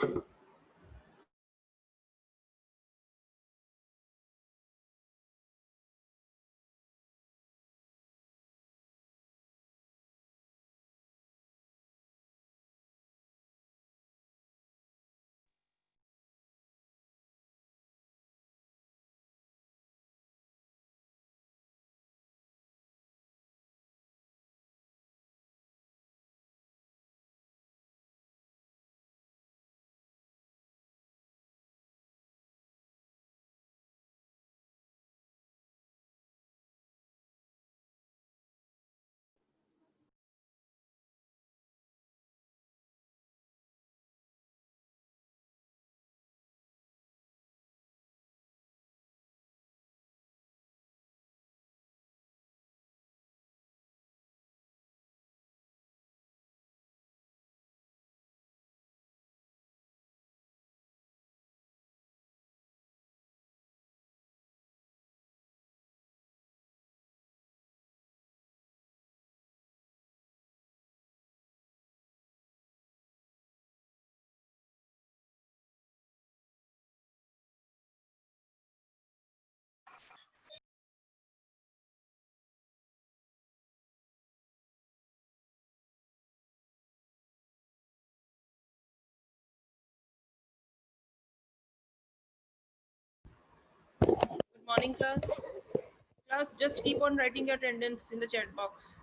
Good morning, class. Class, just keep on writing your attendance in the chat box.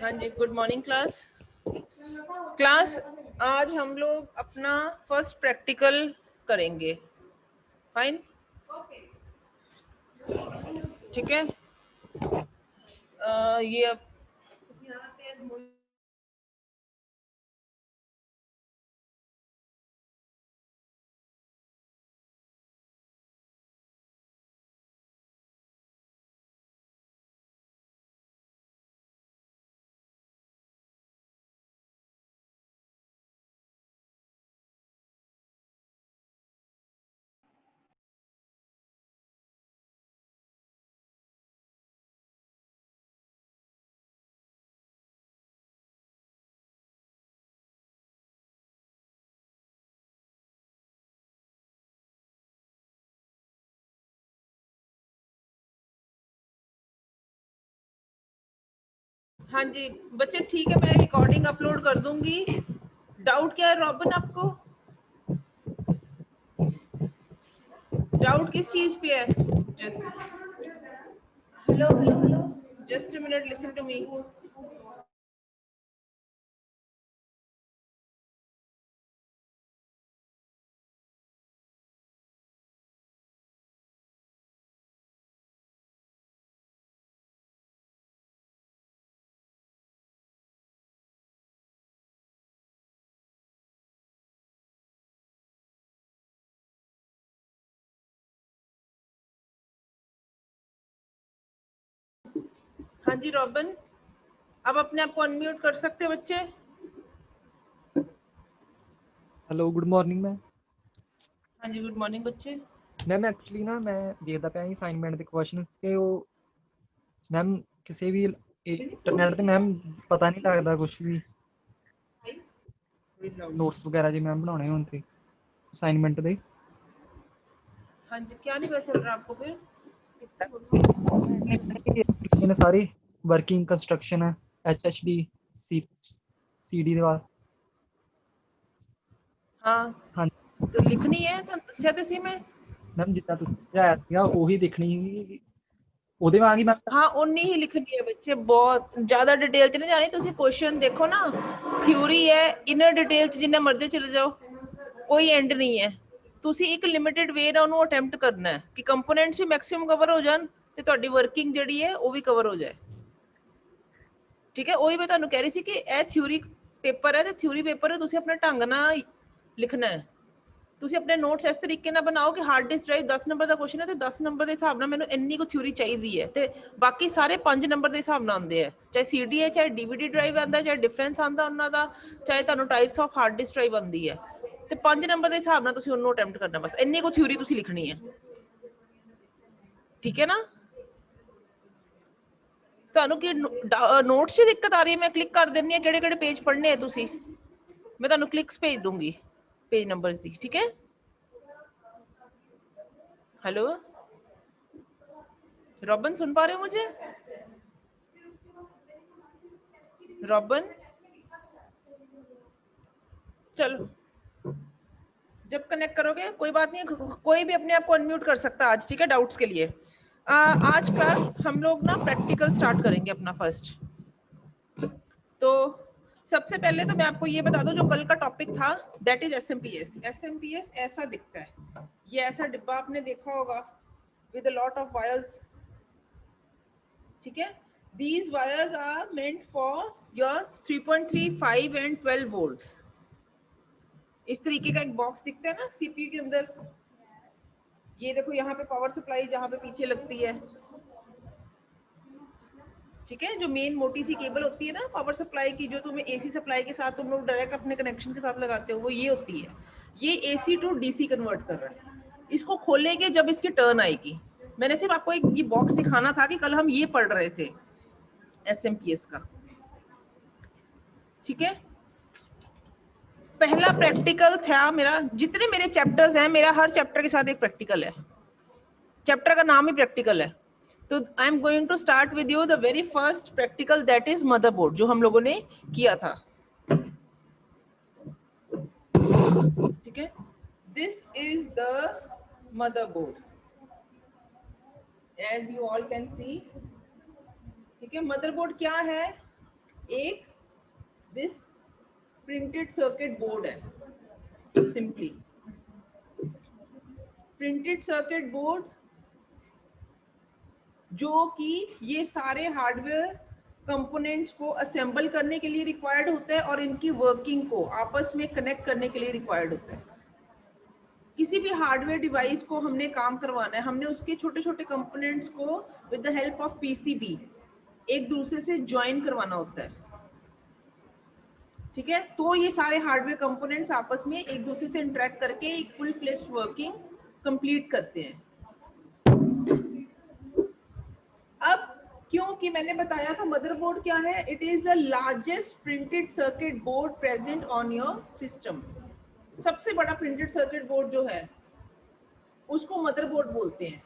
हाँ जी, good morning class. Class, आज हम लोग अपना first practical करेंगे। Fine, ठीक है। ये अब हाँ जी बच्चे ठीक है, मैं रिकॉर्डिंग अपलोड कर दूंगी। डाउट क्या है रॉबिन आपको? डाउट किस चीज पे है? Hello hello hello, just a minute, listen to me. हाँ जी रॉबिन, अब अपने आप को अनम्यूट कर सकते हो बच्चे? Hello good morning ma'am. हाँ जी गुड मॉर्निंग बच्चे। मैम एक्चुअली ना मैं देखदा ਪਿਆ ਅਸਾਈਨਮੈਂਟ ਦੇ ਕੁਐਸਚਨਸ ਤੇ ਉਹ ਮੈਮ ਕਿਸੇ ਵੀ ਇੰਟਰਨੈਟ ਤੇ ਮੈਮ ਪਤਾ ਨਹੀਂ ਲੱਗਦਾ ਕੁਝ ਵੀ ਨੋਟਸ ਵਗੈਰਾ ਜੇ ਮੈਮ ਬਣਾਉਣੇ ਹੋਣ ਤੇ ਅਸਾइनमेंट ਦੇ। हाँ जी क्या नहीं पता चल रहा आपको फिर? ਇਹਨੇ ਸਾਰੇ ਵਰਕਿੰਗ ਕੰਸਟਰਕਸ਼ਨ ਹੈ HHD CD ਦੇ ਵਾਸਤੇ। हाँ ਹਾਂ तो लिखनी है तो दस्या तो सी मैं। ਮੈਮ ਜਿੱਦਾਂ ਤੁਸੀਂ ਸਮਝਾਇਆ ਸੀਗਾ ਉਹੀ ਦੇਖਣੀ ਸੀ ਉਹਦੇ ਵਾਂਗ ਹੀ ਮੈਮ। हाँ उन्नी ही लिखनी है बच्चे, बहुत ज्यादा डिटेल च नहीं जानी। तुसी क्वेश्चन देखो ना, थ्योरी है, इनर डिटेल च जिन्ना मर्जी चले जाओ, कोई एंड नहीं है। तुसी एक लिमिटेड वे ना ਉਹਨੂੰ ਅਟੈਂਪਟ ਕਰਨਾ ਹੈ ਕਿ ਕੰਪੋਨੈਂਟਸ ਵੀ ਮੈਕਸਿਮਮ ਕਵਰ ਹੋ ਜਾਣ ਤੇ ਤੁਹਾਡੀ ਵਰਕਿੰਗ ਜਿਹੜੀ ਹੈ ਉਹ ਵੀ ਕਵਰ ਹੋ ਜਾਏ। ਠੀਕ ਹੈ, ਉਹੀ ਮੈਂ ਤੁਹਾਨੂੰ ਕਹਿ ਰਹੀ ਸੀ ਕਿ ਇਹ ਥਿਊਰੀ ਪੇਪਰ ਹੈ ਤੇ ਥਿਊਰੀ ਪੇਪਰ ਹੈ, ਤੁਸੀਂ ਆਪਣੇ ਢੰਗ ਨਾਲ ਲਿਖਣਾ ਹੈ। ਤੁਸੀਂ ਆਪਣੇ ਨੋਟਸ ਇਸ ਤਰੀਕੇ ਨਾਲ ਬਣਾਓ ਕਿ ਹਾਰਡ ਡਿਸਕ ਡਰਾਈਵ 10 ਨੰਬਰ ਦਾ ਕੁਐਸਚਨ ਹੈ ਤੇ 10 ਨੰਬਰ ਦੇ ਹਿਸਾਬ ਨਾਲ ਮੈਨੂੰ ਇੰਨੀ ਕੁ ਥਿਊਰੀ ਚਾਹੀਦੀ ਹੈ ਤੇ ਬਾਕੀ ਸਾਰੇ 5 ਨੰਬਰ ਦੇ ਹਿਸਾਬ ਨਾਲ ਆਉਂਦੇ ਆ, ਚਾਹੇ ਸੀਡੀ ਹੈ ਚਾਹੇ ਡੀਵੀਡੀ ਡਰਾਈਵ ਆਉਂਦਾ, ਚਾਹੇ ਡਿਫਰੈਂਸ ਆਉਂਦਾ ਉਹਨਾਂ ਦਾ, ਚਾਹੇ ਤੁਹਾਨੂੰ types of hard disk drive ਆਉਂਦੀ ਹੈ ਤੇ 5 ਨੰਬਰ ਦੇ ਹਿਸਾਬ ਨਾਲ ਤੁਸੀਂ ਉਹਨੂੰ ਅਟੈਂਪਟ ਕਰਨਾ, ਬਸ ਇੰਨੀ ਕੁ ਥਿਊਰੀ ਤੁਸੀਂ ਲਿਖਣੀ ਹੈ। ਠੀਕ ਹੈ ਨਾ? ਤੁਹਾਨੂੰ ਕੀ ਨੋਟਸ 'ਚ ਦਿੱਕਤ ਆ ਰਹੀ ਹੈ? ਮੈਂ ਕਲਿੱਕ ਕਰ ਦਿੰਦੀ ਹਾਂ ਕਿਹੜੇ ਕਿਹੜੇ ਪੇਜ ਪੜ੍ਹਨੇ ਆ ਤੁਸੀਂ, मैं ਤੁਹਾਨੂੰ क्लिक्स भेज दूंगी पेज नंबर्स दी। ठीक है, हेलो रॉबिन सुन पा रहे हो मुझे? रॉबिन चलो जब कनेक्ट करोगे कोई बात नहीं, कोई भी अपने आप को अनम्यूट कर सकता है आज। ठीक है, डाउट्स के लिए आज क्लास हम लोग ना प्रैक्टिकल स्टार्ट करेंगे अपना फर्स्ट। तो सबसे पहले तो मैं आपको ये बता दूं, जो कल का टॉपिक था दैट इज एसएमपीएस। एसएमपीएस ऐसा दिखता है, ये ऐसा डिब्बा आपने देखा होगा with a lot of wires. ठीक है, these wires are meant for your 3.3, 5 and 12 volts। इस तरीके का एक बॉक्स दिखता है ना सीपीयू के अंदर। ये देखो यहाँ पे पावर सप्लाई जहाँ पे पीछे लगती है। ठीक है, जो मेन मोटी सी केबल होती है ना पावर सप्लाई की, जो तुम्हें एसी सप्लाई के साथ तुम लोग डायरेक्ट अपने कनेक्शन के साथ लगाते हो, वो ये होती है। ये एसी टू डीसी कन्वर्ट कर रहा है। इसको खोलेंगे जब इसकी टर्न आएगी। मैंने सिर्फ आपको एक ये बॉक्स दिखाना था कि कल हम ये पढ़ रहे थे एसएमपीएस का। ठीक है, पहला प्रैक्टिकल था मेरा, जितने मेरे चैप्टर्स हैं मेरा हर चैप्टर के साथ एक प्रैक्टिकल है, चैप्टर का नाम ही प्रैक्टिकल है। तो I am going to start with you the very first practical that is motherboard, जो हम लोगों ने किया था। ठीक है, this is the motherboard as you all can see. ठीक है, मदरबोर्ड क्या है? एक दिस प्रिंटेड सर्किट बोर्ड है, सिंपली प्रिंटेड सर्किट बोर्ड, जो कि ये सारे हार्डवेयर कंपोनेंट्स को असेंबल करने के लिए रिक्वायर्ड होता है और इनकी वर्किंग को आपस में कनेक्ट करने के लिए रिक्वायर्ड होता है। किसी भी हार्डवेयर डिवाइस को हमने काम करवाना है, हमने उसके छोटे छोटे कंपोनेंट्स को with the help of PCB एक दूसरे से ज्वाइन करवाना होता है। ठीक है, तो ये सारे हार्डवेयर कंपोनेंट्स आपस में एक दूसरे से इंटरेक्ट करके एक फुल फ्लेज्ड वर्किंग कंप्लीट करते हैं। अब क्योंकि मैंने बताया था मदरबोर्ड क्या है, it is the largest printed circuit board present on your system. सबसे बड़ा प्रिंटेड सर्किट बोर्ड जो है उसको मदरबोर्ड बोलते हैं।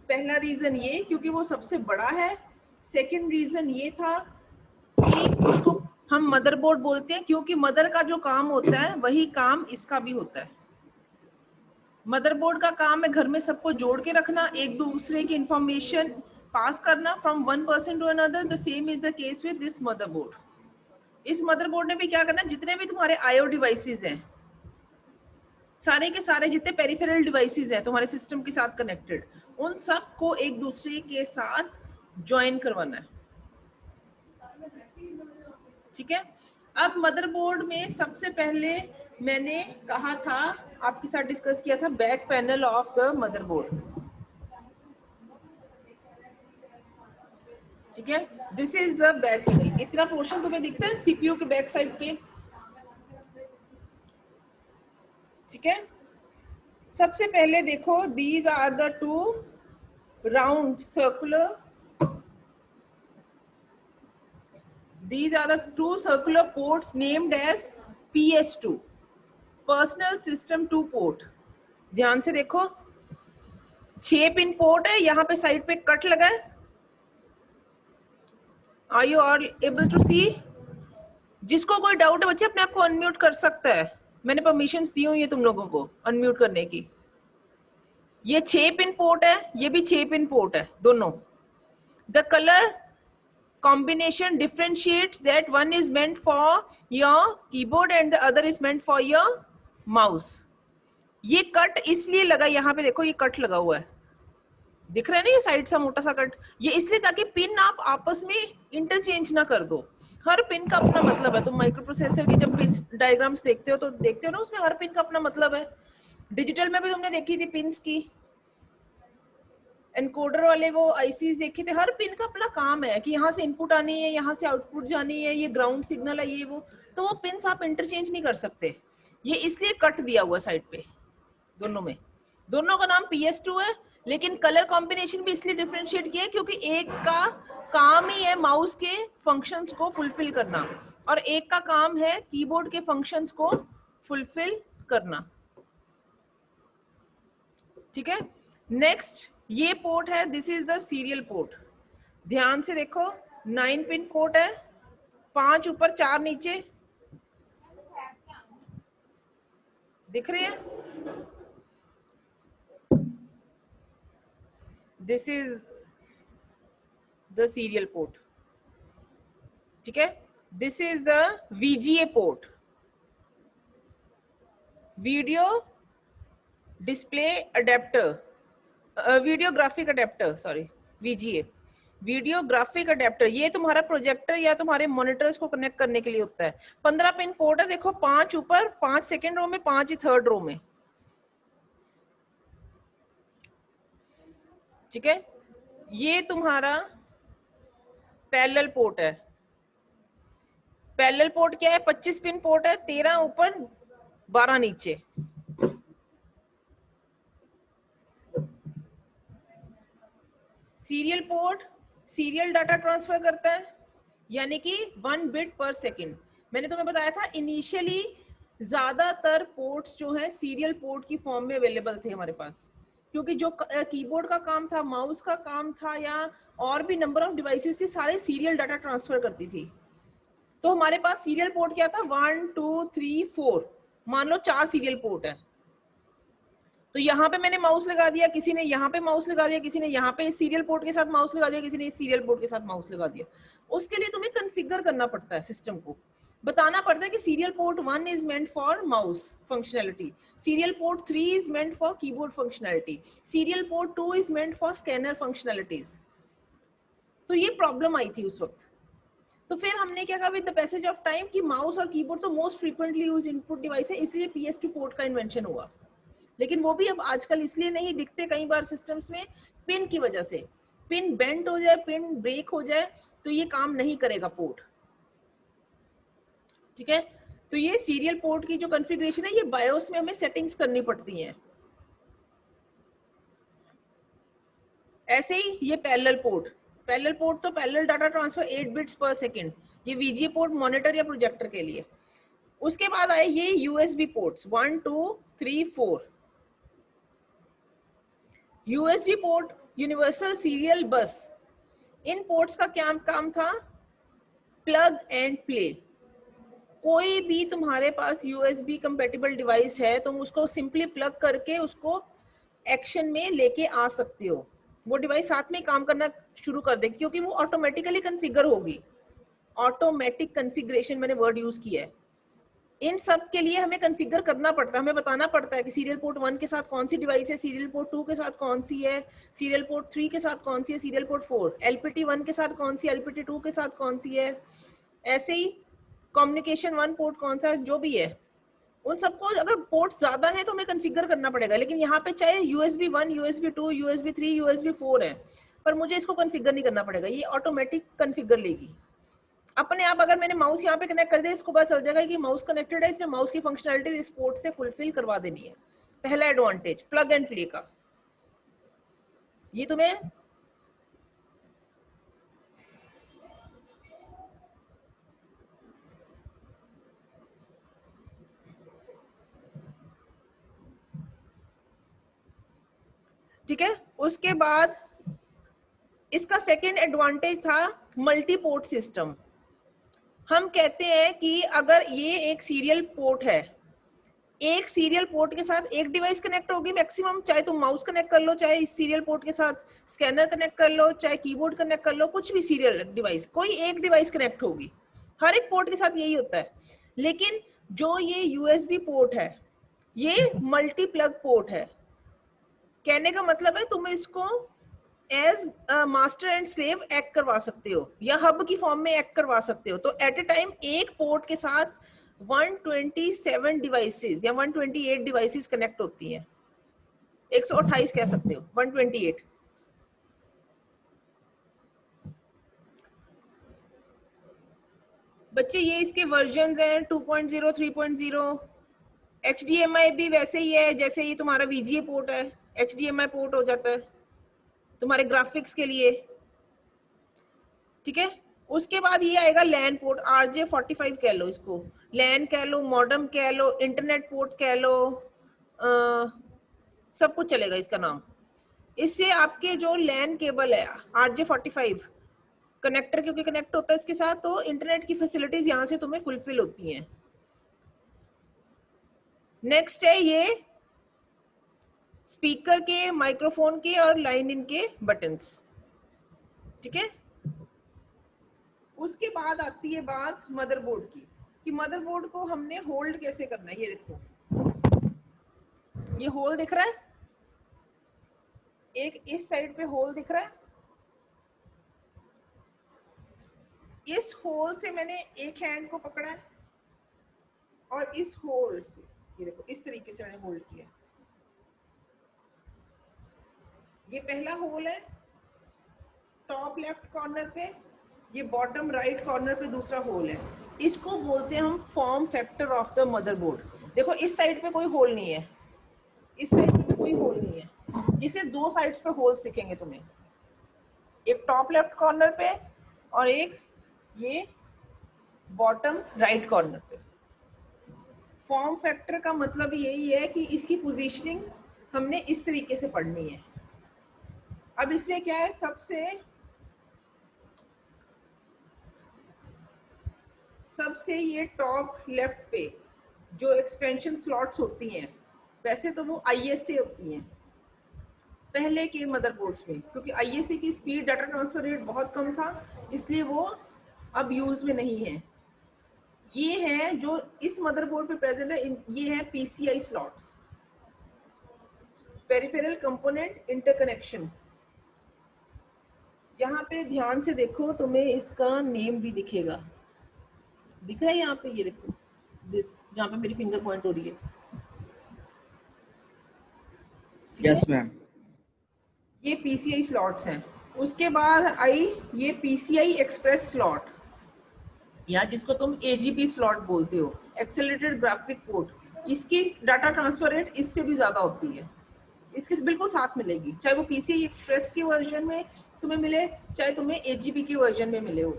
पहला रीजन ये क्योंकि वो सबसे बड़ा है। सेकंड रीजन ये था कि उसको हम मदरबोर्ड बोलते हैं, क्योंकि मदर का जो काम होता है वही काम इसका भी होता है। मदरबोर्ड का काम है घर में सबको जोड़ के रखना, एक दूसरे की इंफॉर्मेशन पास करना from one person to another. The same is the case with this motherboard. इस मदरबोर्ड ने भी क्या करना, जितने भी तुम्हारे आईओ डिवाइसेस हैं, सारे के सारे जितने पेरिफेरल डिवाइसेस हैं तुम्हारे सिस्टम के साथ कनेक्टेड, उन सब को एक दूसरे के साथ ज्वाइन करवाना है। ठीक है। अब मदरबोर्ड में सबसे पहले मैंने कहा था, आपके साथ डिस्कस किया था, back panel of the motherboard. ठीक है, this is the back panel. इतना पोर्शन तुम्हें दिखता है सीपीयू के बैक साइड पे। ठीक है, सबसे पहले देखो, these are the two round circular, these are the two circular ports named as PS2, personal system 2 port। ध्यान से देखो, 6 पिन पोर्ट है, यहाँ पे साइड पे कट लगा है। Are you all able to see? जिसको कोई डाउट है बच्चे अपने आप को अनम्यूट कर सकता है, मैंने परमिशंस दी हुई है तुम लोगों को अनम्यूट करने की। ये 6 पिन पोर्ट है, ये भी 6 पिन पोर्ट है दोनों। The colour combination differentiates that one is meant for your keyboard and the other is meant for your mouse। ये कट इसलिए लगा, यहाँ पे देखो ये कट लगा हुआ है, दिख रहा है ना ये साइड सा मोटा सा कट, ये इसलिए ताकि पिन आप आपस में इंटरचेंज ना कर दो। हर पिन का अपना मतलब है। तुम माइक्रो प्रोसेसर की जब पिन डायग्राम्स देखते हो तो देखते हो ना, उसमें हर पिन का अपना मतलब है। डिजिटल में भी तुमने देखी थी पिन्स की, एनकोडर वाले वो आईसीज देखे थे, हर पिन का अपना काम है कि यहाँ से इनपुट आनी है, यहाँ से आउटपुट जानी है, ये ग्राउंड सिग्नल है, ये वो, तो वो पिन्स आप इंटरचेंज नहीं कर सकते। ये इसलिए कट दिया हुआ साइड पे दोनों में। दोनों का नाम PS2 है, लेकिन कलर कॉम्बिनेशन भी इसलिए डिफरेंशिएट किया है क्योंकि एक का काम ही है माउस के फंक्शंस को फुलफिल करना और एक का काम है कीबोर्ड के फंक्शंस को फुलफिल करना। ठीक है, नेक्स्ट ये पोर्ट है, this is the serial port. ध्यान से देखो, 9 पिन पोर्ट है, 5 ऊपर 4 नीचे, दिख रहे हैं? This is the serial port. ठीक है, this is the VGA port, video display adapter, video graphic adapter, sorry VGA, video graphic adapter. ये तुम्हारा प्रोजेक्टर या तुम्हारे मॉनिटर्स को कनेक्ट करने के लिए होता है। 15 पिन पोर्ट है, देखो 5 ऊपर, 5 सेकेंड रो में, 5 ही थर्ड रो में। ठीक है, ये तुम्हारा पैरेलल पोर्ट है। पैरेलल पोर्ट क्या है? 25 पिन पोर्ट है, 13 ऊपर 12 नीचे। Serial port serial data transfer करता है, यानी कि 1 बिट पर सेकेंड। मैंने तुम्हें बताया था इनिशियली ज्यादातर पोर्ट्स जो है सीरियल पोर्ट की फॉर्म में अवेलेबल थे हमारे पास, क्योंकि जो कीबोर्ड का काम था, माउस का काम था, या और भी नंबर ऑफ डिवाइसेस थी, सारे सीरियल डाटा ट्रांसफर करती थी। तो हमारे पास सीरियल पोर्ट क्या था? 1 2 3 4, मान लो 4 सीरियल पोर्ट है। तो यहाँ पे मैंने माउस लगा दिया, किसी ने यहाँ पे माउस लगा दिया, किसी ने यहाँ पे इस सीरियल पोर्ट के साथ माउस लगा दिया, किसी ने इस सीरियल पोर्ट के साथ माउस लगा दिया। उसके लिए तुम्हें कॉन्फ़िगर करना पड़ता है, सिस्टम को बताना पड़ता है कि serial port 1 is meant for mouse functionality, serial port 3 is meant for keyboard functionality, serial port 2 is meant for scanner functionalities. तो ये प्रॉब्लम आई थी उस वक्त। तो फिर हमने क्या कहा, with the passage of time, कि माउस और कीबोर्ड तो most frequently used input device है, इसलिए PS2 पोर्ट का इन्वेंशन हुआ। लेकिन वो भी अब आजकल इसलिए नहीं दिखते कई बार सिस्टम्स में, पिन की वजह से। पिन बेंट हो जाए, पिन ब्रेक हो जाए, तो ये काम नहीं करेगा पोर्ट। ठीक है, तो ये सीरियल पोर्ट की जो कॉन्फ़िगरेशन है, ये बायोस में हमें सेटिंग्स करनी पड़ती हैं। ऐसे ही ये पैरेलल पोर्ट, पैरेलल पोर्ट तो parallel data transfer 8 bits per second, ये VGA पोर्ट मॉनिटर या प्रोजेक्टर के लिए। उसके बाद आए ये USB ports 1 2 3 4। USB port universal serial bus, इन पोर्ट्स का क्या काम था? Plug and play. कोई भी तुम्हारे पास यूएसबी कंपेटिबल डिवाइस है, तुम उसको सिंपली प्लग करके उसको एक्शन में लेके आ सकते हो। वो डिवाइस साथ में काम करना शुरू कर देगी, क्योंकि वो ऑटोमेटिकली कॉन्फ़िगर होगी। ऑटोमेटिक कॉन्फ़िगरेशन मैंने वर्ड यूज किया है। इन सब के लिए हमें कॉन्फ़िगर करना पड़ता है, हमें बताना पड़ता है कि सीरियल पोर्ट 1 के साथ कौन सी डिवाइस है, सीरियल पोर्ट 2 के साथ कौन सी है, सीरियल पोर्ट 3 के साथ कौन सी है, सीरियल पोर्ट 4, एलपीटी 1 के साथ कौन सी, एलपीटी 2 के साथ कौन सी है, ऐसे ही कम्युनिकेशन 1 पोर्ट कौन सा जो भी है, उन सबको अगर पोर्ट ज्यादा है तो हमें कॉन्फ़िगर करना पड़ेगा। लेकिन यहाँ पे चाहे यूएसबी 1, यूएसबी 2, यूएसबी 3, यूएसबी 4 है, पर मुझे इसको कॉन्फ़िगर नहीं करना पड़ेगा, ये ऑटोमेटिक कॉन्फ़िगर लेगी अपने आप। अगर मैंने माउस यहाँ पे कनेक्ट कर दिया, इसको पता चल जाएगा कि माउस कनेक्टेड है, इसलिए माउस की फंक्शनलिटी इस पोर्ट से फुलफिल करवा देनी है। पहला एडवांटेज प्लग एंड प्ले का, ये तुम्हें ठीक है। उसके बाद इसका सेकेंड एडवांटेज था मल्टी पोर्ट सिस्टम। हम कहते हैं कि अगर ये एक सीरियल पोर्ट है, एक सीरियल पोर्ट के साथ एक डिवाइस कनेक्ट होगी मैक्सिमम, चाहे तुम माउस कनेक्ट कर लो, चाहे इस सीरियल पोर्ट के साथ स्कैनर कनेक्ट कर लो, चाहे कीबोर्ड कनेक्ट कर लो, कुछ भी सीरियल डिवाइस, कोई एक डिवाइस कनेक्ट होगी। हर एक पोर्ट के साथ यही होता है। लेकिन जो ये यूएसबी पोर्ट है, ये मल्टी प्लग पोर्ट है। कहने का मतलब है तुम इसको as master and slave act करवा सकते हो, या हब की फॉर्म में एक्ट करवा सकते हो। तो एट ए टाइम एक पोर्ट के साथ 127 डिवाइसेस या 128 डिवाइसेस कनेक्ट होती हैं, 128 कह सकते हो, 128। बच्चे ये इसके वर्जन हैं 2.0, 3.0। HDMI भी वैसे ही है जैसे ये तुम्हारा VGA पोर्ट है, HDMI पोर्ट हो जाता है तुम्हारे ग्राफिक्स के लिए, ठीक है। उसके बाद ये आएगा लैन पोर्ट, RJ45 कह लो इसको, लैन कह लो, मॉडेम कह लो, इंटरनेट पोर्ट कह लो, सब कुछ चलेगा इसका नाम। इससे आपके जो लैन केबल है RJ45 कनेक्टर, क्योंकि कनेक्ट होता है इसके साथ, तो इंटरनेट की फैसिलिटीज यहाँ से तुम्हें फुलफिल होती हैं। नेक्स्ट है ये स्पीकर के, माइक्रोफोन के और लाइन इन के बटन्स, ठीक है। उसके बाद आती है बात मदरबोर्ड की, कि मदरबोर्ड को हमने होल्ड कैसे करना है। ये देखो, ये होल दिख रहा है, एक इस साइड पे होल दिख रहा है, इस होल से मैंने एक हैंड को पकड़ा है और इस होल से ये देखो इस तरीके से मैंने होल्ड किया। ये पहला होल है टॉप लेफ्ट कॉर्नर पे, ये बॉटम राइट कॉर्नर पे दूसरा होल है। इसको बोलते हैं हम form factor of the motherboard. देखो इस साइड पे कोई होल नहीं है, इस साइड पे कोई होल नहीं है, जिसे दो साइड्स पे होल्स दिखेंगे तुम्हें, एक टॉप लेफ्ट कॉर्नर पे और एक ये बॉटम राइट कॉर्नर पे। फॉर्म फैक्टर का मतलब यही है कि इसकी पोजीशनिंग हमने इस तरीके से पढ़नी है। अब इसमें क्या है, सबसे ये टॉप लेफ्ट पे जो एक्सपेंशन स्लॉट्स होती हैं, वैसे तो वो ISA होती हैं पहले के मदरबोर्ड्स में, क्योंकि ISA की स्पीड, डाटा ट्रांसफर रेट बहुत कम था, इसलिए वो अब यूज में नहीं है। ये है जो इस मदरबोर्ड पे प्रेजेंट है, ये है PCI slots, peripheral component interconnection. यहाँ पे ध्यान से देखो, तुम्हें इसका नेम भी दिखेगा, दिख रहा है यहाँ पे, ये देखो दिस, जहाँ पे मेरी फिंगर पॉइंट हो रही है। Yes ma'am. ये PCI स्लॉट्स हैं। उसके बाद आई ये PCI एक्सप्रेस स्लॉट, या जिसको तुम AGP स्लॉट बोलते हो, एक्सेलरेटेड ग्राफिक पोर्ट। इसकी डाटा ट्रांसफर रेट इससे भी ज्यादा होती है, इसके बिल्कुल साथ मिलेगी, चाहे वो PCI एक्सप्रेस के वर्जन में तुम्हें मिले, चाहे तुम्हें AGP के वर्जन में मिले हो,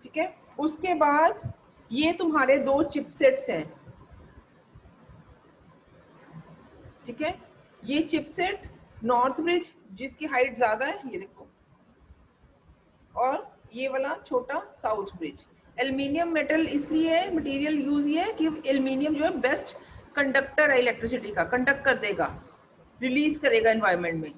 ठीक है। उसके बाद ये तुम्हारे दो चिपसेट्स हैं, ठीक है। ये चिपसेट नॉर्थ ब्रिज जिसकी हाइट ज्यादा है, ये देखो, और ये वाला छोटा साउथ ब्रिज। एल्युमिनियम मेटल इसलिए मटेरियल यूज ये है कि एल्युमिनियम जो है बेस्ट कंडक्टर है इलेक्ट्रिसिटी का, कंडक्ट कर देगा, रिलीज करेगा एनवायरनमेंट में।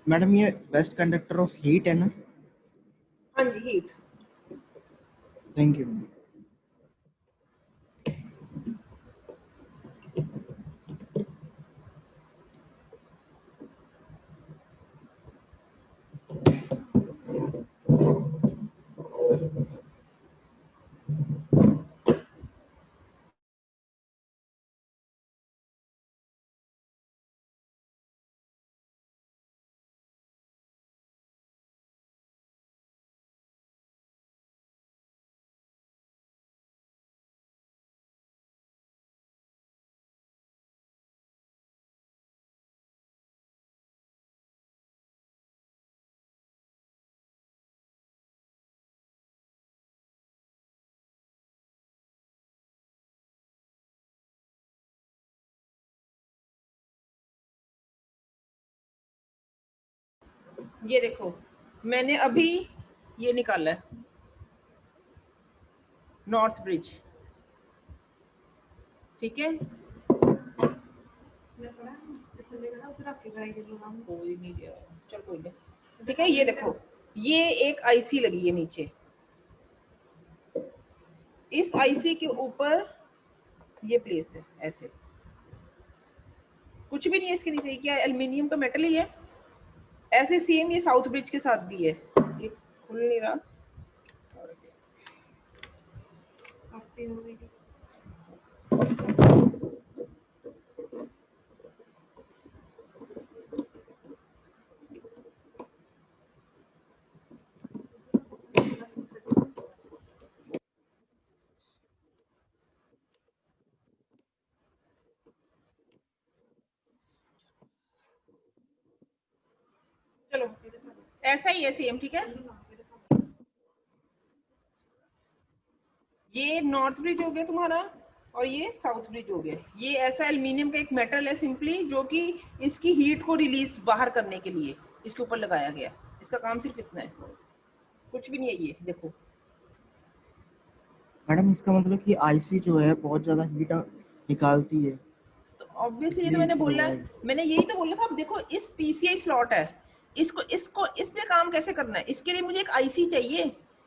मैडम ये बेस्ट कंडक्टर ऑफ हीट है ना? हाँ जी, हीट। Thank you. ये देखो मैंने अभी ये निकाला है, नॉर्थ ब्रिज, ठीक है। कोई नहीं गया, चल कोई नहीं, ठीक है। ये देखो ये एक आईसी लगी है नीचे, इस आईसी के ऊपर ये प्लेस है ऐसे, कुछ भी नहीं है इसके नीचे, क्या एल्युमिनियम का मेटल ही है। ऐसे सेम ये साउथ ब्रिज के साथ भी है, ये खुल नहीं रहा। चलो ऐसा ही है सेम, ठीक है। ये नॉर्थ ब्रिज हो गया तुम्हारा और ये साउथ ब्रिज हो गया। ये ऐसा एल्युमिनियम का एक मेटल है सिंपली, जो कि इसकी हीट को रिलीज बाहर करने के लिए इसके ऊपर लगाया गया। इसका काम सिर्फ इतना है, कुछ भी नहीं है। ये देखो मैडम इसका मतलब कि आईसी जो है बहुत ज्यादा हीट निकालती है, तो ऑब्वियसली ये तो इसलिए मैंने इसको बोला लगाया है, गया। मैंने यही तो बोला था। अब देखो इस पीसीआई स्लॉट है, इसको इसको इसने काम कैसे करना है, इसके लिए मुझे एक आईसी चाहिए,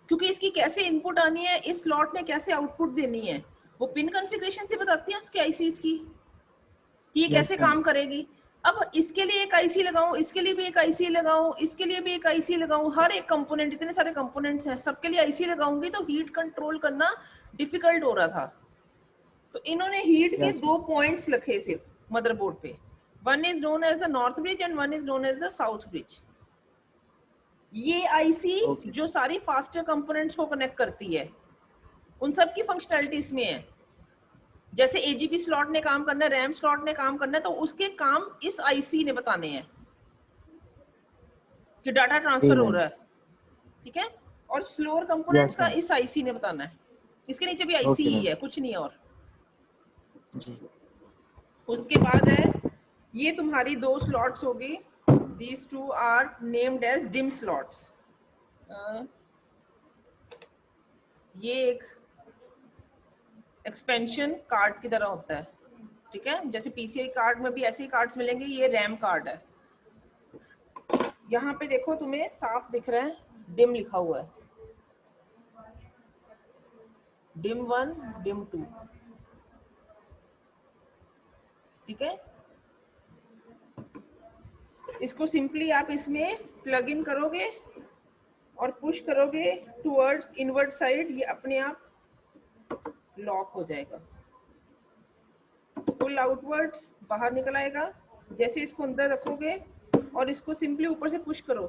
क्योंकि इसकी कैसे इनपुट आनी है, इस स्लॉट ने कैसे आउटपुट देनी है, वो पिन कॉन्फ़िगरेशन से बताती है उसकी आईसीज की कि ये यस कैसे मैम। काम करेगी। अब इसके लिए एक आईसी लगाऊं, इसके लिए भी एक आईसी लगाऊं, इसके लिए भी एक आईसी लगाऊं, हर एक कंपोनेंट, इतने सारे कंपोनेंट्स हैं, सबके लिए आईसी लगाऊंगी तो हीट कंट्रोल करना डिफिकल्ट हो रहा था। तो इन्होंने हीट के यस दो पॉइंट्स रखे सिर्फ मदरबोर्ड पे, one is known as the north bridge and one is known as the south bridge. ये आईसी ओके। जो सारी फास्टर कंपोनेंट्स को कनेक्ट करती है, उन सब की फंक्शनैलिटी इसमें है। जैसे एजीपी स्लॉट ने काम करना है, रैम स्लॉट ने काम करना है, तो उसके काम इस आईसी ने बताने हैं कि डाटा ट्रांसफर हो रहा है, ठीक है। और स्लोअर कंपोनेंट्स यस का मैम। इस आईसी ने बताना है। इसके नीचे भी आईसी ओके ही मैम। है, कुछ नहीं है और। जी। उसके बाद है ये तुम्हारी दो स्लॉट्स होगी, these two are named as DIMM slots. ये एक एक्सपेंशन कार्ड की तरह होता है, ठीक है। जैसे पीसीआई कार्ड में भी ऐसे ही कार्ड्स मिलेंगे, ये रैम कार्ड है। यहाँ पे देखो तुम्हें साफ दिख रहा है, डिम लिखा हुआ है, डिम 1 डिम 2, ठीक है। इसको सिंपली आप इसमें प्लग इन करोगे और पुश करोगे टुवर्ड्स इनवर्ट साइड, ये अपने आप लॉक हो जाएगा, पुल आउटवर्ड्स बाहर निकल आएगा। जैसे इसको अंदर रखोगे और इसको सिंपली ऊपर से पुश करो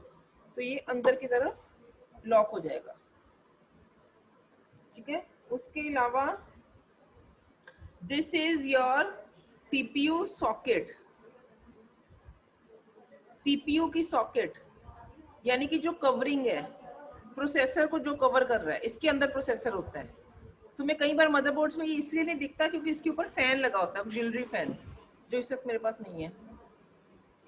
तो ये अंदर की तरफ लॉक हो जाएगा, ठीक है। उसके अलावा this is your CPU socket. CPU की सॉकेट यानी कि जो कवरिंग है, प्रोसेसर को जो कवर कर रहा है, इसके अंदर प्रोसेसर होता है। तुम्हें कई बार मदरबोर्ड्स में ये इसलिए नहीं दिखता क्योंकि इसके ऊपर फैन लगा होता है, ऑक्सिलरी फैन। जो इस वक्त मेरे पास नहीं है।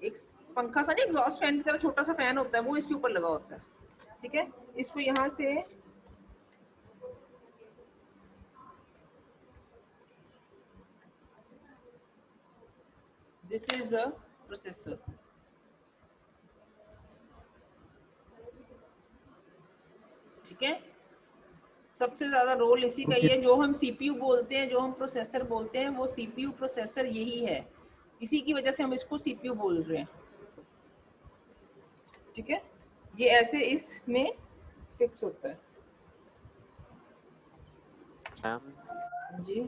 एक पंखा सा नहीं, एग्जॉस्ट फैन की तरह छोटा सा फैन होता है, वो इसके ऊपर लगा होता है। ठीक है, इसको यहाँ से दिस इज अ प्रोसेसर। ठीक है, सबसे ज्यादा रोल इसी का ही है। जो हम सीपीयू बोलते हैं, जो हम प्रोसेसर बोलते हैं, वो सीपीयू प्रोसेसर यही है। इसी की वजह से हम इसको सीपीयू बोल रहे हैं। ठीक है, ये ऐसे इसमें फिक्स होता है। मैम जी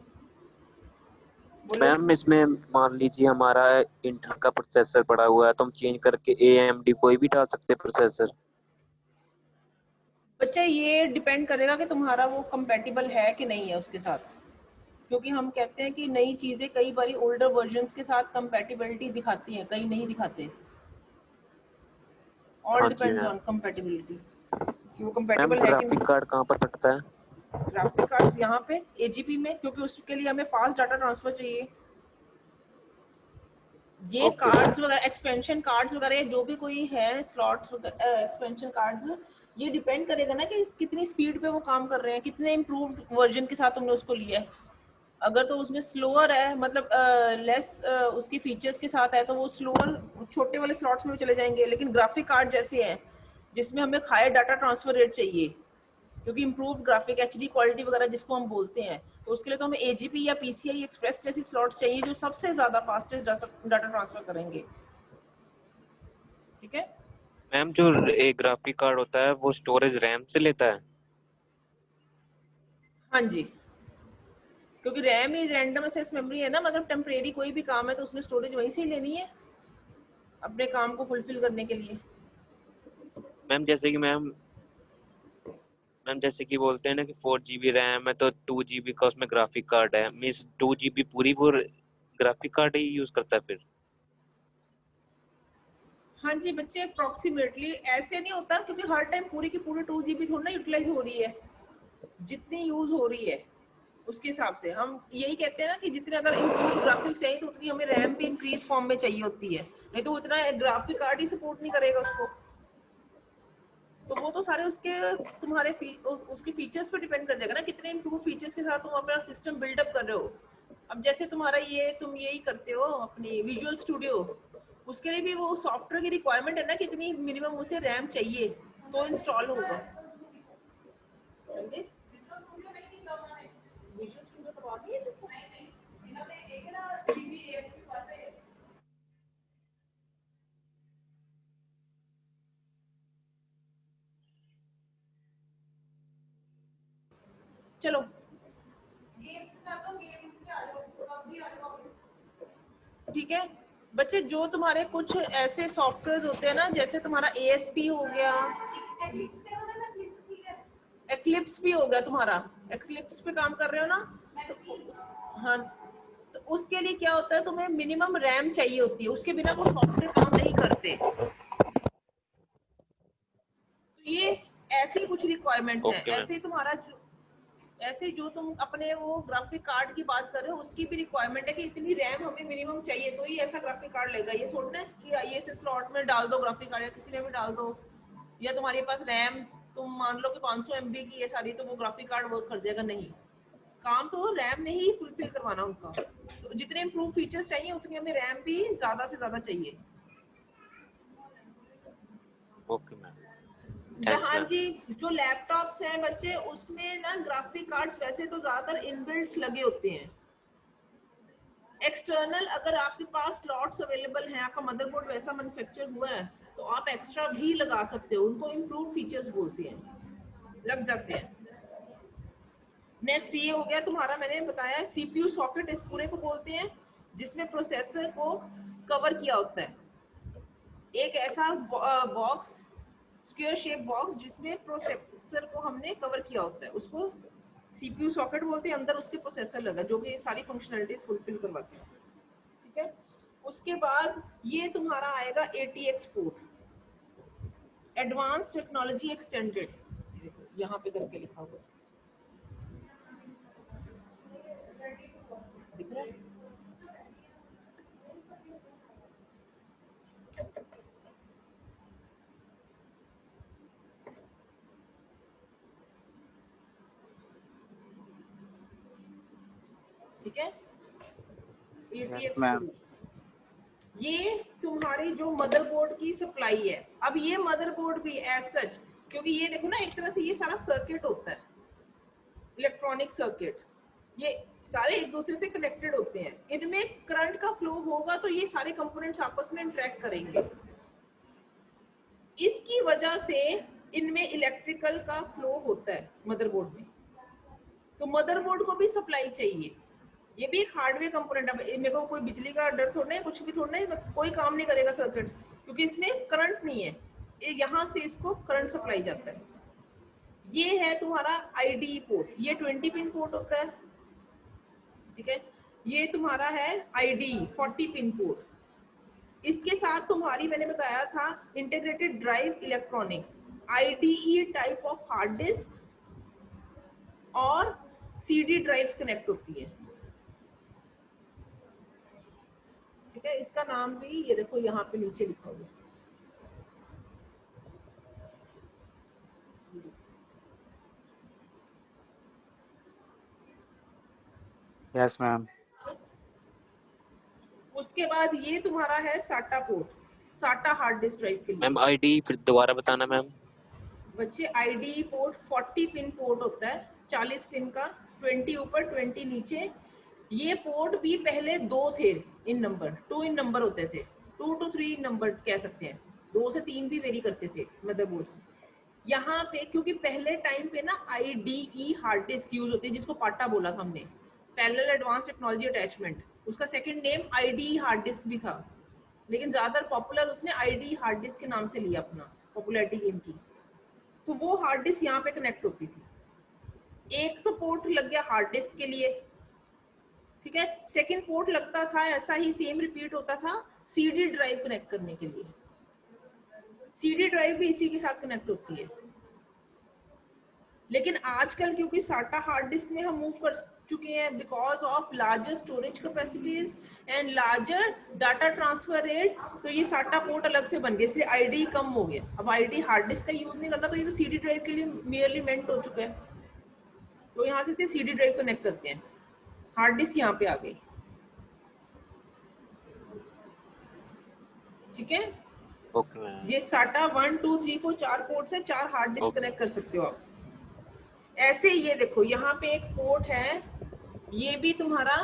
बोलो। मैम इसमें मान लीजिए हमारा इंटेल का प्रोसेसर पड़ा हुआ है तो हम चेंज करके AMD कोई भी डाल सकते हैं प्रोसेसर। बच्चा ये डिपेंड करेगा कि तुम्हारा वो कंपेटिबल है कि नहीं है उसके साथ, क्योंकि हम कहते हैं कि नई चीजें कई बार ओल्डर वर्जन्स के साथ कंपेटिबिलिटी दिखाती हैं, कई नहीं दिखाते। ऑल हाँ जी डिपेंड्स मैम। ऑन कंपेटिबिलिटी कि वो मैम कंपेटिबल है कि ग्राफिक नहीं। कार्ड कहाँ पर फटता है? ग्राफिक कार्ड्स यहाँ पे एजीपी में, क्योंकि उसके लिए हमें फास्ट डाटा ट्रांसफर चाहिए। ये ओके कार्ड्स मैम। वगैरह, एक्सपेंशन कार्ड्स वगैरह जो भी कोई है, स्लॉट्स एक्सपेंशन कार्ड्स, ये डिपेंड करेगा ना कि कितनी स्पीड पे वो काम कर रहे हैं, कितने इम्प्रूव्ड वर्जन के साथ तुमने उसको लिया है। अगर तो उसमें स्लोअर है, मतलब लेस उसकी फीचर्स के साथ है, तो वो स्लोअर छोटे वाले स्लॉट्स में चले जाएंगे। लेकिन ग्राफिक कार्ड जैसे है जिसमें हमें हायर डाटा ट्रांसफर रेट चाहिए, क्योंकि इम्प्रूव ग्राफिक एचडी क्वालिटी वगैरह जिसको हम बोलते हैं, तो उसके लिए तो हमें एजीपी या पीसीआई एक्सप्रेस जैसी स्लॉट्स चाहिए जो सबसे ज्यादा फास्टेस्ट डाटा ट्रांसफर करेंगे। ठीक है, मैम जो एक ग्राफिक कार्ड होता है वो स्टोरेज रैम से लेता है? हाँ जी, क्योंकि रैम ही रैंडम एक्सेस मेमोरी है ना, मतलब टेम्परेरी कोई भी काम है तो उसने स्टोरेज वहीं से ही लेनी है अपने काम को फुलफिल करने के लिए। मैम जैसे कि मैम जैसे कि बोलते हैं ना कि 4 GB रैम है तो 2 GB का उसमें ग्राफिक कार्ड है, मीन्स 2 GB पूरी वो ग्राफिक कार्ड ही यूज करता है फिर? हाँ जी बच्चे, अप्रोक्सीमेटली ऐसे नहीं होता, क्योंकि हर टाइम पूरी की पूरी 2 GB थोड़ी ना यूटिलाइज हो रही है। जितनी यूज हो रही है उसके हिसाब से हम यही कहते हैं ना कि जितने अगर इम्प्रूव ग्राफिक्स चाहिए तो उतनी हमें रैम भी इंक्रीज फॉर्म में चाहिए होती है, नहीं तो उतना ग्राफिक कार्ड ही सपोर्ट नहीं करेगा उसको। तो वो तो सारे उसके तुम्हारे उसके फीचर्स पे डिपेंड कर जाएगा ना, कितने इम्प्रूव फीचर्स के साथ तुम अपना सिस्टम बिल्डअप कर रहे हो। अब जैसे तुम्हारा ये तुम यही करते हो अपनी विजुअल स्टूडियो, उसके लिए भी वो सॉफ्टवेयर की रिक्वायरमेंट है ना, कितनी मिनिमम उसे रैम चाहिए तो इंस्टॉल होगा। विजुअल स्टूडियो करवानी है तुमको? चलो ठीक है बच्चे, जो तुम्हारे कुछ ऐसे सॉफ्टवेयर होते हैं ना, जैसे तुम्हारा ASP हो गया, एक्लिप्स भी हो गया तुम्हारा, एक्लिप्स पे काम कर रहे हो ना, तो हाँ, तो उसके लिए क्या होता है, तुम्हें मिनिमम रैम चाहिए होती है, उसके बिना वो सॉफ्टवेयर काम नहीं करते। तो ये ऐसी कुछ रिक्वायरमेंट्स हैं। Okay ma'am. ऐसे ही तुम्हारा ऐसे जो तुम अपने वो ग्राफिक कार्ड की बात कर रहे हो, उसकी भी रिक्वायरमेंट है कि इतनी रैम हमें मिनिमम चाहिए, तो ही ऐसा ग्राफिक कार्ड लेगा। ये थोड़ा ना कि आइए इस स्लॉट में डाल दो ग्राफिक कार्ड, या किसी ने भी डाल दो, या तुम्हारे पास रैम तुम मान लो कि 500 MB की है सारी, तो वो ग्राफिक कार्ड वर्क कर जाएगा, नहीं। काम तो रैम ने ही फुलफिल करवाना उनका। तो जितने इम्प्रूव फीचर्स चाहिए उतनी हमें रैम भी ज्यादा से ज्यादा चाहिए। ओके मैम, थैंक्स हाँ मैम। जी, जो लैपटॉप्स हैं बच्चे, उसमें ना ग्राफिक कार्ड्स वैसे तो ज्यादातर इनबिल्ट लगे होते हैं। एक्सटर्नल अगर आपके पास स्लॉट्स अवेलेबल हैं, आपका मदरबोर्ड वैसा मैन्युफैक्चर हुआ है, तो आप एक्स्ट्रा भी लगा सकते हो, उनको इम्प्रूव फीचर्स बोलते हैं, लग जाते हैं। नेक्स्ट ये हो गया तुम्हारा, मैंने बताया सीपीयू सॉकेट इस पूरे को बोलते हैं, जिसमें प्रोसेसर को कवर किया होता है। एक ऐसा बॉक्स, स्क्वायर शेप बॉक्स, जिसमें प्रोसेसर को हमने कवर किया होता है, उसको सीपीयू सॉकेट बोलते हैं। अंदर उसके प्रोसेसर लगा जो कि सारी फंक्शनैलिटीज फुलफिल करवाते हैं। ठीक है, उसके बाद ये तुम्हारा आएगा ATX port, advance technology extended, यहाँ पे करके लिखा हुआ दिख रहा है। ठीक है, Yes, ATX ma'am. storage। ये तुम्हारी जो मदरबोर्ड की सप्लाई है। अब ये मदरबोर्ड भी एज सच, क्योंकि ये देखो ना, एक तरह से ये सारा सर्किट होता है, इलेक्ट्रॉनिक सर्किट, ये सारे एक दूसरे से कनेक्टेड होते हैं। इनमें करंट का फ्लो होगा तो ये सारे कंपोनेंट्स आपस में इंटरेक्ट करेंगे। इसकी वजह से इनमें इलेक्ट्रिकल का फ्लो होता है मदरबोर्ड में। तो मदरबोर्ड को भी सप्लाई चाहिए, ये भी एक हार्डवेयर कंपोनेंट है। मेरे को कोई बिजली का डर थोड़ा है, कुछ भी थोड़ा है, कोई काम नहीं करेगा सर्किट, क्योंकि इसमें करंट नहीं है। यहाँ से इसको करंट सप्लाई जाता है। ये है तुम्हारा आईडी पोर्ट, ये 20 पिन पोर्ट होता है, ठीक है। ये तुम्हारा है आईडी 40 पिन पोर्ट। इसके साथ तुम्हारी, मैंने बताया था, integrated drive electronics, IDE type of hard disk और सीडी ड्राइव्स कनेक्ट होती है, ठीक है। इसका नाम भी ये देखो यहाँ पे नीचे लिखा हुआ है। Yes, ma'am. उसके बाद ये तुम्हारा है साटा पोर्ट, साटा हार्ड डिस्क ड्राइव के लिए। मैम आईडी फिर दोबारा बताना मैम। बच्चे आईडी पोर्ट 40 पिन पोर्ट होता है, 40 पिन का, 20 ऊपर 20 नीचे। ये पोर्ट भी पहले 2 थे इन नंबर, 2 इन नंबर होते थे, 2 to 3 नंबर कह सकते हैं, 2 से 3 भी वेरी करते थे मदरबोर्ड से। यहाँ पे क्योंकि पहले टाइम पे ना आईडीई हार्ड डिस्क यूज होती है, जिसको पाटा बोला था हमने, पैरेलल एडवांस टेक्नोलॉजी अटैचमेंट। उसका second name IDE hard disk भी था, लेकिन ज्यादातर पॉपुलर उसने आईडीई हार्ड डिस्क के नाम से लिया अपना, पॉपुलैरिटी गेन की। तो वो हार्ड डिस्क यहाँ पे कनेक्ट होती थी। एक तो पोर्ट लग गया हार्ड डिस्क के लिए, ठीक है। सेकंड पोर्ट लगता था, ऐसा ही सेम रिपीट होता था, सीडी ड्राइव कनेक्ट करने के लिए। सीडी ड्राइव भी इसी के साथ कनेक्ट होती है। लेकिन आजकल क्योंकि साटा हार्ड डिस्क में हम मूव कर चुके हैं, because of larger storage capacities and larger data transfer rate, तो ये साटा पोर्ट अलग से बन गया, इसलिए आईडी कम हो गया। अब आईडी हार्ड डिस्क का यूज नहीं करना, तो ये तो सीडी ड्राइव के लिए मेयरली मेंट हो चुका है। तो यहाँ से सिर्फ सीडी ड्राइव कनेक्ट करते हैं, हार्ड डिस्क यहाँ पे आ गई, ठीक है। Okay ma'am. ये साटा 1 2 3 4 4 पोर्ट्स है, 4 हार्ड डिस्क कनेक्ट कर सकते हो आप। ऐसे ये देखो यहाँ पे एक पोर्ट है, ये भी तुम्हारा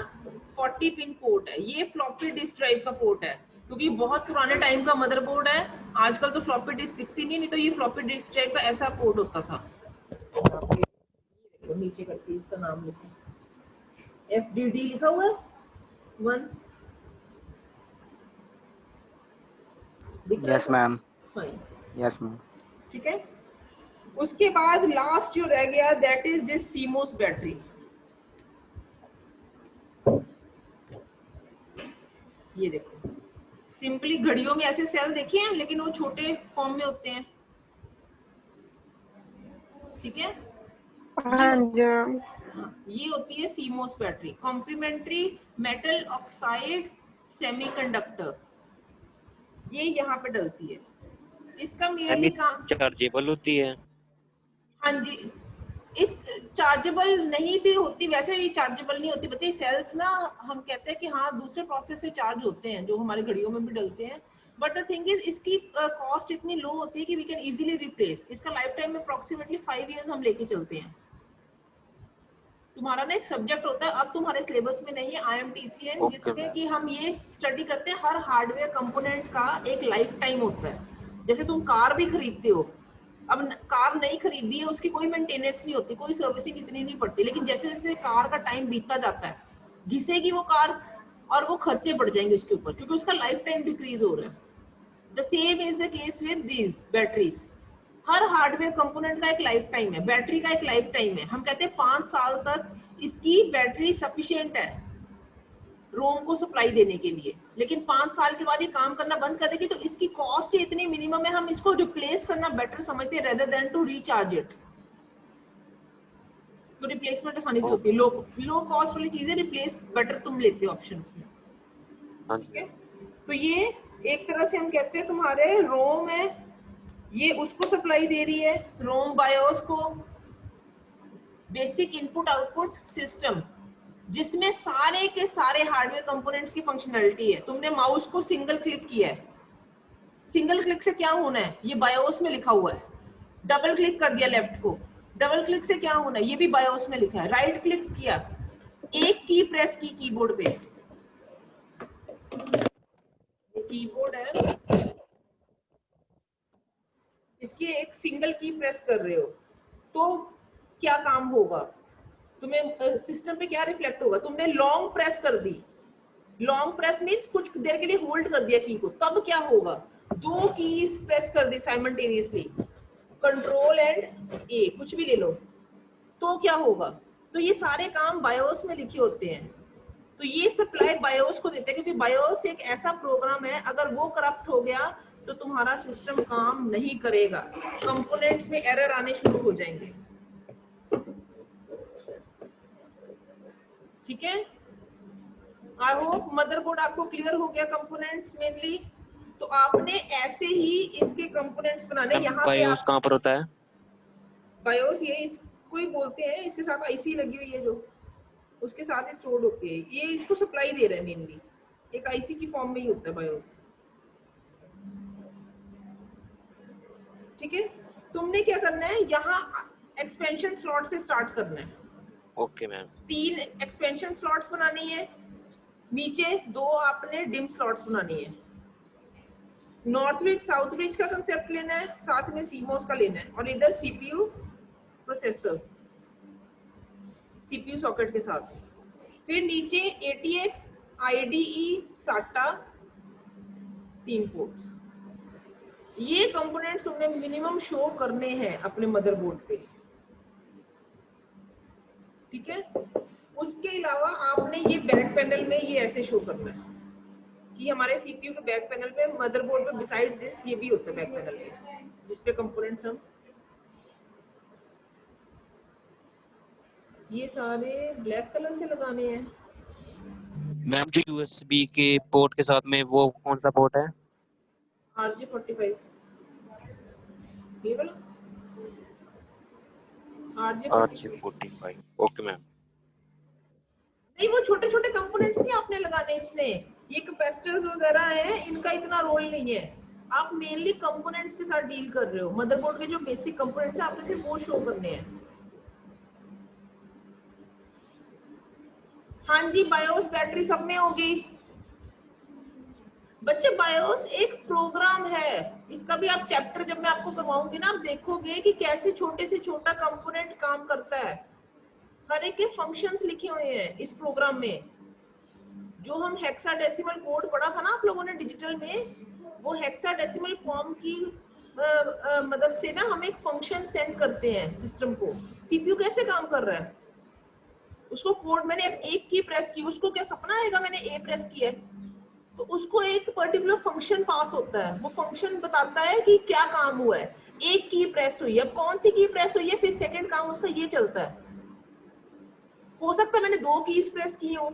40 पिन पोर्ट है, ये फ्लॉपी डिस्क ड्राइव का पोर्ट है, क्योंकि बहुत पुराने टाइम का मदरबोर्ड है। आजकल तो फ्लॉपी डिस्क दिखती नहीं तो ये फ्लॉपी डिस्क ड्राइव का ऐसा पोर्ट होता था। देखो नीचे करके इसका नाम लिखो, FDD लिखा हुआ है 1। Yes ma'am. Fine, yes ma'am. ठीक है। उसके बाद लास्ट जो रह गया, that is this CMOS battery. ये देखो, सिंपली घड़ियों में ऐसे सेल देखे हैं, लेकिन वो छोटे फॉर्म में होते हैं, ठीक है। हाँ जी। ये होती है CMOS battery, complementary metal oxide semiconductor. ये यहाँ पे डलती है, इसका मेनली काम, चार्जेबल होती है। हाँ जी, इस चार्जेबल नहीं भी होती, वैसे ये चार्जेबल नहीं होती बच्चे। सेल्स ना हम कहते हैं कि हाँ दूसरे प्रोसेस से चार्ज होते हैं, जो हमारे घड़ियों में भी डलते हैं, बट द थिंग इज इसकी कॉस्ट इतनी लो होती है कि वी कैन इजीली रिप्लेस। इसका लाइफ टाइम में अप्रोक्सीमेटली 5 इयर्स हम लेके चलते हैं। तुम्हारा ना एक सब्जेक्ट होता है, अब तुम्हारे सिलेबस में नहीं है, IMTCN, Okay, जिसमें कि हम ये स्टडी करते हैं हर हार्डवेयर कंपोनेंट का एक लाइफ टाइम होता है। जैसे तुम कार भी खरीदते हो, अब कार नहीं खरीदी है, उसकी कोई मेंटेनेंस नहीं होती, कोई सर्विसिंग इतनी नहीं पड़ती, लेकिन जैसे जैसे कार का टाइम बीतता जाता है, घिसेगी वो कार और वो खर्चे बढ़ जाएंगे उसके ऊपर, क्योंकि उसका लाइफ टाइम डिक्रीज हो रहा है। The same is the case with these batteries. Her hardware component का एक लाइफ टाइम है, बैटरी का एक लाइफ टाइम है। हम कहते हैं 5 साल तक इसकी बैटरी सफिशिएंट है रोम को सप्लाई देने के लिए, लेकिन 5 साल के बाद ये काम करना बंद कर देगी, तो इसकी कॉस्ट ही इतनी मिनिमम है, हम इसको रिप्लेस करना बेटर समझते हैं rather than to recharge it. तो रिप्लेसमेंट आसानी से होती है, लो कॉस्ट वाली चीजें रिप्लेस बेटर तुम लेते हो ऑप्शन में, ठीक है। तो ये एक तरह से हम कहते हैं तुम्हारे रोम है, ये उसको सप्लाई दे रही है, रोम बायोस को, बेसिक इनपुट आउटपुट सिस्टम, जिसमें सारे के सारे हार्डवेयर कंपोनेंट्स की फंक्शनैलिटी है। तुमने माउस को सिंगल क्लिक किया है, सिंगल क्लिक से क्या होना है, ये बायोस में लिखा हुआ है। डबल क्लिक कर दिया लेफ्ट को, डबल क्लिक से क्या होना है, ये भी बायोस में लिखा है। राइट क्लिक किया, एक की प्रेस की कीबोर्ड पे, कीबोर्ड है, इसकी एक सिंगल की प्रेस कर रहे हो तो क्या काम होगा, तुम्हें सिस्टम पे क्या रिफ्लेक्ट होगा। तुमने लॉन्ग प्रेस कर दी, लॉन्ग प्रेस मींस कुछ देर के लिए होल्ड कर दिया की को, तब क्या होगा, दो कीज प्रेस कर दी साइमल्टेनियसली, कंट्रोल एंड ए कुछ भी ले लो, तो क्या होगा। तो ये सारे काम बायोस में लिखे होते हैं। तो ये सप्लाई बायोस को देते हैं, क्योंकि बायोस एक ऐसा प्रोग्राम है, अगर वो करप्ट हो गया तो तुम्हारा सिस्टम काम नहीं करेगा, कंपोनेंट्स में एरर आने शुरू हो जाएंगे। ठीक है, आई होप मदरबोर्ड आपको क्लियर हो गया कंपोनेंट्स मेनली। तो आपने ऐसे ही इसके कंपोनेंट्स बनाने। यहाँ पे बायोस कहाँ पर होता है? बायोस ये इसको ही बोलते हैं, इसके साथ आईसी लगी हुई है जो उसके साथ ही स्टोर होती है, ये इसको सप्लाई दे रहा है मेनली, एक आईसी की फॉर्म में ही होता है बायोस। ठीक है, तुमने क्या करना है, यहाँ एक्सपेंशन स्लॉट से स्टार्ट करना है। Okay ma'am. 3 एक्सपेंशन स्लॉट्स बनानी है, नीचे 2 आपने डिम स्लॉट्स बनानी है। नॉर्थ ब्रिज साउथ ब्रिज का कंसेप्ट लेना है, साथ में सीमोस का लेना है, और इधर सीपीयू प्रोसेसर सीपीयू सॉकेट के साथ। फिर नीचे ATX IDE SATA 3 पोर्ट्स। ये कंपोनेंट्स तुमने मिनिमम शो करने हैं अपने मदरबोर्ड पे। ठीक है, उसके अलावा आपने ये बैक पैनल में ये ऐसे शो करना है कि हमारे सीपीयू के बैक पैनल पे, मदरबोर्ड पे बिसाइड दिस ये भी होता है बैक पैनल पे, जिस पे कंपोनेंट्स हम ये सारे ब्लैक कलर से लगाने हैं। मैम जो यूएसबी के पोर्ट के साथ में वो कौन सा पोर्ट है? RJ45 ये वाला RJ45। Okay ma'am. नहीं, वो छोटे छोटे कंपोनेंट्स नहीं आपने लगाने इतने, ये कैपेसिटर्स वगैरह हैं, इनका इतना रोल नहीं है। आप मेनली कंपोनेंट्स के साथ डील कर रहे हो, मदरबोर्ड के जो बेसिक कंपोनेंट्स हैं आपने सिर्फ वो शो करने हैं। हाँ जी, बायोस बैटरी सब में होगी बच्चे। बायोस एक प्रोग्राम है, इसका भी आप चैप्टर जब मैं आपको करवाऊंगी ना, आप देखोगे कि कैसे छोटे से छोटा कंपोनेंट काम करता है। हर एक के फंक्शंस लिखे हुए हैं इस प्रोग्राम में। जो हम हेक्साडेसिमल कोड पढ़ा था ना आप लोगों ने डिजिटल में, वो हेक्साडेसिमल फॉर्म की मदद से ना हम एक फंक्शन सेंड करते हैं सिस्टम को। सीपीयू कैसे काम कर रहा है, उसको कोड मैंने एक की प्रेस की, उसको क्या सपना आएगा मैंने ए प्रेस किया है, तो उसको एक पर्टिकुलर फंक्शन पास होता है, वो फंक्शन बताता है कि क्या काम हुआ है। एक की प्रेस हुई है, कौन सी की प्रेस हुई है, फिर सेकंड काम उसका ये चलता है। हो सकता है मैंने 2 कीज प्रेस की हो,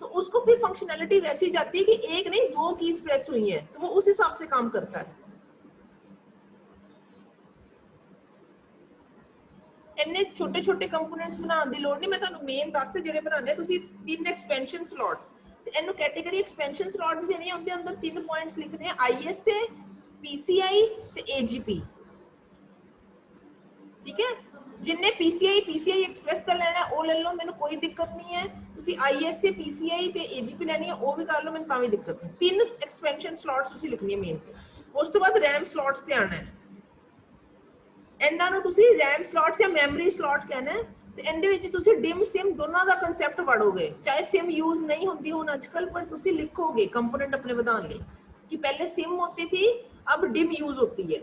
तो उसको फिर फंक्शनैलिटी वैसी जाती है कि एक नहीं 2 कीज प्रेस हुई है, तो वो उस हिसाब से काम करता है। इन्ने छोटे छोटे कंपोनेंट्स बनाने ਦੀ ਲੋੜ ਨਹੀਂ, मैं ਤੁਹਾਨੂੰ ਮੇਨ ਦੱਸਦੇ ਜਿਹੜੇ ਬਣਾਣੇ ਤੁਸੀਂ 3 ਐਕਸਪੈਂਸ਼ਨ ਸਲੋਟਸ ਤੇ ਇਹਨੂੰ ਕੈਟਾਗਰੀ ਐਕਸਪੈਂਸ਼ਨ ਸਲੋਟ ਵੀ ਦੇਣੀ ਹੈ, ਉਹਦੇ ਅੰਦਰ 3 ਪੁਆਇੰਟਸ ਲਿਖਣੇ ਆ, ISA PCI ਤੇ AGP। ठीक है, जिन्ने PCI एक्सप्रेस का लेना है वो ले लो, मैंने कोई दिक्कत नहीं है। ਤੁਸੀਂ ISA PCI ਤੇ AGP ਲੈਣੀ ਹੈ ਉਹ ਵੀ ਕਰ ਲਓ, ਮੈਨੂੰ ਤਾਂ ਵੀ ਦਿੱਕਤ ਨਹੀਂ। 3 ਐਕਸਪੈਂਸ਼ਨ ਸਲੋਟਸ ਤੁਸੀਂ ਲਿਖਣੀ ਹੈ ਮੇਨ। ਉਸ ਤੋਂ ਬਾਅਦ RAM ਸਲੋਟਸ ਤੇ ਆਣਾ ਹੈ, ਇਹਨਾਂ ਨੂੰ ਤੁਸੀਂ RAM ਸਲੋਟਸ ਜਾਂ ਮੈਮਰੀ ਸਲੋਟ कहना है। ਤੇ ਇਹਦੇ ਵਿੱਚ ਤੁਸੀਂ ਡਿਮ ਸਿਮ ਦੋਨਾਂ ਦਾ ਕਨਸੈਪਟ ਪੜੋਗੇ, ਚਾਹੇ ਸਿਮ ਯੂਜ਼ नहीं होती ਹੁਣ आजकल, पर ਤੁਸੀਂ लिखोगे कंपोनेंट अपने ਵਧਾਉਣ ਲਈ कि पहले सिम होती थी, अब डिम यूज होती है।